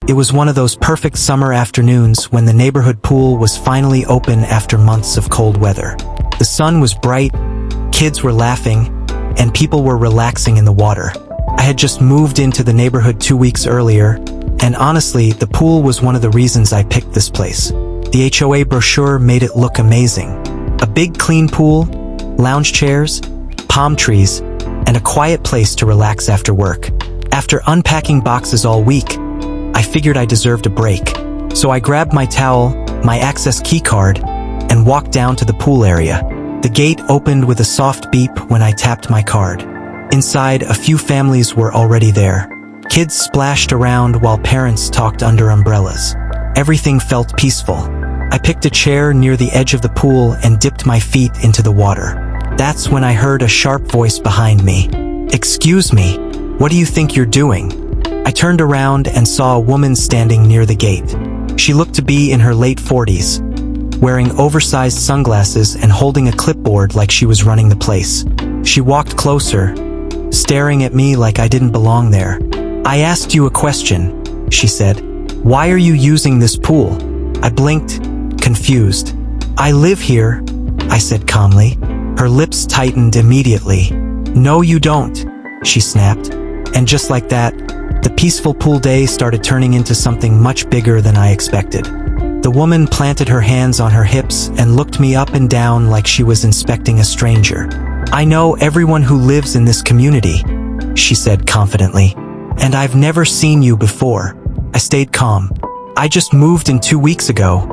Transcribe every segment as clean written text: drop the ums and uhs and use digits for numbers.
It was one of those perfect summer afternoons when the neighborhood pool was finally open after months of cold weather. The sun was bright, kids were laughing, and people were relaxing in the water. I had just moved into the neighborhood 2 weeks earlier, and honestly, the pool was one of the reasons I picked this place. The HOA brochure made it look amazing. A big clean pool, lounge chairs, palm trees, and a quiet place to relax after work. After unpacking boxes all week, I figured I deserved a break. So I grabbed my towel, my access key card, and walked down to the pool area. The gate opened with a soft beep when I tapped my card. Inside, a few families were already there. Kids splashed around while parents talked under umbrellas. Everything felt peaceful. I picked a chair near the edge of the pool and dipped my feet into the water. That's when I heard a sharp voice behind me. "Excuse me, what do you think you're doing?" I turned around and saw a woman standing near the gate. She looked to be in her late 40s, wearing oversized sunglasses and holding a clipboard like she was running the place. She walked closer, staring at me like I didn't belong there. "I asked you a question," she said. "Why are you using this pool?" I blinked, confused. "I live here," I said calmly. Her lips tightened immediately. "No, you don't," she snapped. And just like that, the peaceful pool day started turning into something much bigger than I expected. The woman planted her hands on her hips and looked me up and down like she was inspecting a stranger. "I know everyone who lives in this community," she said confidently, "and I've never seen you before." I stayed calm. "I just moved in 2 weeks ago,"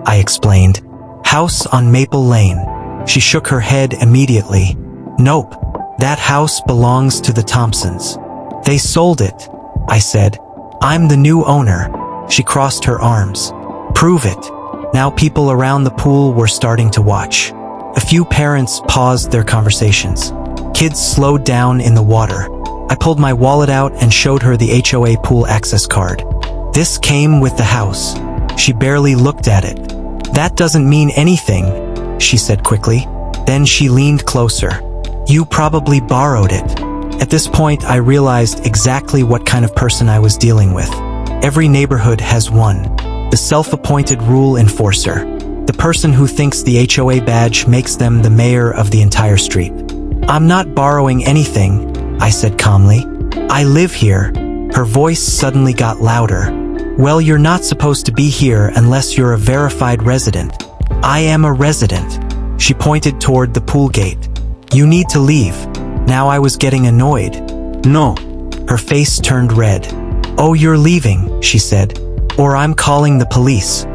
I explained. "House on Maple Lane." She shook her head immediately. "Nope, that house belongs to the Thompsons. They sold it," I said. "I'm the new owner." She crossed her arms. "Prove it." Now people around the pool were starting to watch. A few parents paused their conversations. Kids slowed down in the water. I pulled my wallet out and showed her the HOA pool access card. "This came with the house." She barely looked at it. "That doesn't mean anything," she said quickly. Then she leaned closer. "You probably borrowed it." At this point, I realized exactly what kind of person I was dealing with. Every neighborhood has one. The self-appointed rule enforcer. The person who thinks the HOA badge makes them the mayor of the entire street. "I'm not borrowing anything," I said calmly. "I live here." Her voice suddenly got louder. "Well, you're not supposed to be here unless you're a verified resident." "I am a resident." She pointed toward the pool gate. "You need to leave." Now I was getting annoyed. "No." Her face turned red. "Oh, you're leaving," she said. "Or I'm calling the police."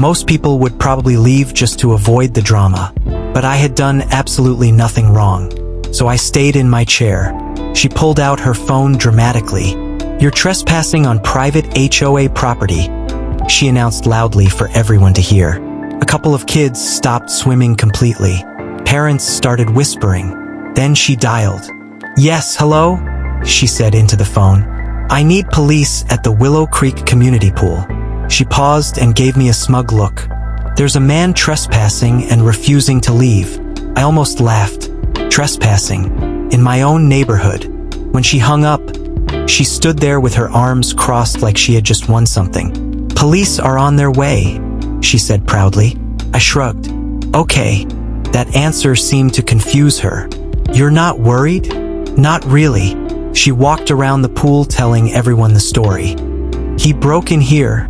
Most people would probably leave just to avoid the drama. But I had done absolutely nothing wrong. So I stayed in my chair. She pulled out her phone dramatically. "You're trespassing on private HOA property," she announced loudly for everyone to hear. A couple of kids stopped swimming completely. Parents started whispering. Then she dialed. "Yes, hello?" she said into the phone. "I need police at the Willow Creek community pool." She paused and gave me a smug look. "There's a man trespassing and refusing to leave." I almost laughed. Trespassing. In my own neighborhood. When she hung up, she stood there with her arms crossed like she had just won something. "Police are on their way," she said proudly. I shrugged. "Okay." That answer seemed to confuse her. "You're not worried?" "Not really." She walked around the pool telling everyone the story. "He broke in here,"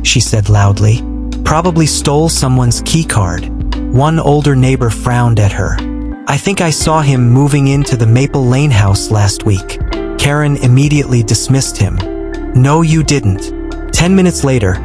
she said loudly. "Probably stole someone's key card." One older neighbor frowned at her. "I think I saw him moving into the Maple Lane house last week." Karen immediately dismissed him. "No, you didn't." 10 minutes later,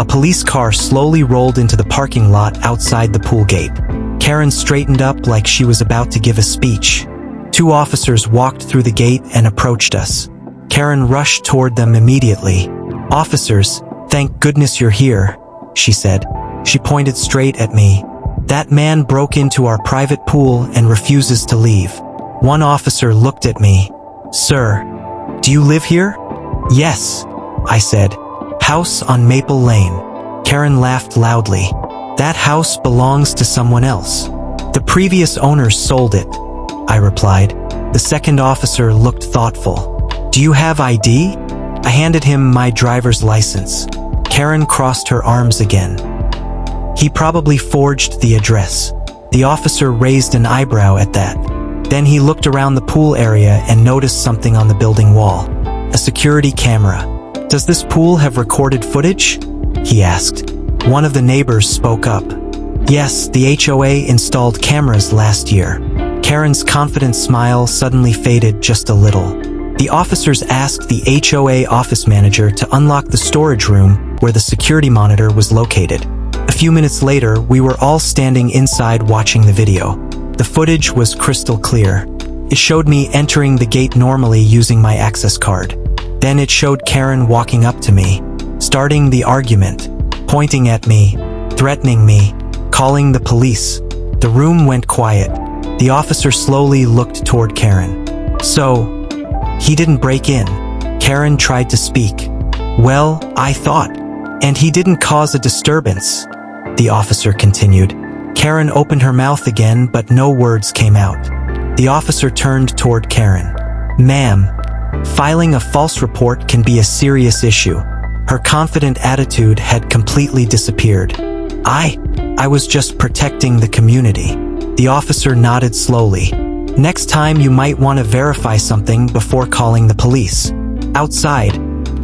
a police car slowly rolled into the parking lot outside the pool gate. Karen straightened up like she was about to give a speech. 2 officers walked through the gate and approached us. Karen rushed toward them immediately. "Officers, thank goodness you're here," she said. She pointed straight at me. "That man broke into our private pool and refuses to leave." One officer looked at me. "Sir, do you live here?" "Yes," I said. "House on Maple Lane." Karen laughed loudly. "That house belongs to someone else. The previous owners sold it," I replied. The second officer looked thoughtful. "Do you have ID?" I handed him my driver's license. Karen crossed her arms again. He probably forged the address. The officer raised an eyebrow at that. Then he looked around the pool area and noticed something on the building wall. A security camera. Does this pool have recorded footage? He asked. One of the neighbors spoke up. Yes, the HOA installed cameras last year. Karen's confident smile suddenly faded just a little. The officers asked the HOA office manager to unlock the storage room where the security monitor was located. A few minutes later, we were all standing inside watching the video. The footage was crystal clear. It showed me entering the gate normally using my access card. Then it showed Karen walking up to me, starting the argument, pointing at me, threatening me, calling the police. The room went quiet. The officer slowly looked toward Karen. So, he didn't break in. Karen tried to speak. Well, I thought. And he didn't cause a disturbance, the officer continued. Karen opened her mouth again, but no words came out. The officer turned toward Karen. Ma'am, filing a false report can be a serious issue. Her confident attitude had completely disappeared. I was just protecting the community. The officer nodded slowly. Next time you might want to verify something before calling the police. Outside,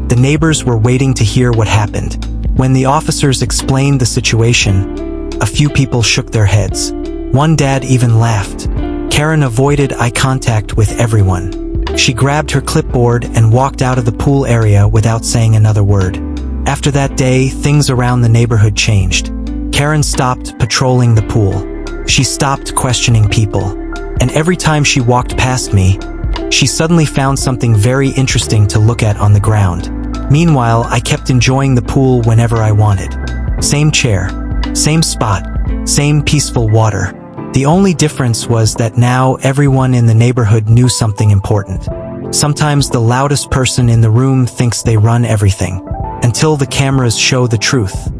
the neighbors were waiting to hear what happened. When the officers explained the situation, a few people shook their heads. One dad even laughed. Karen avoided eye contact with everyone. She grabbed her clipboard and walked out of the pool area without saying another word. After that day, things around the neighborhood changed. Karen stopped patrolling the pool. She stopped questioning people. And every time she walked past me, she suddenly found something very interesting to look at on the ground. Meanwhile, I kept enjoying the pool whenever I wanted. Same chair, same spot, same peaceful water. The only difference was that now everyone in the neighborhood knew something important. Sometimes the loudest person in the room thinks they run everything, until the cameras show the truth.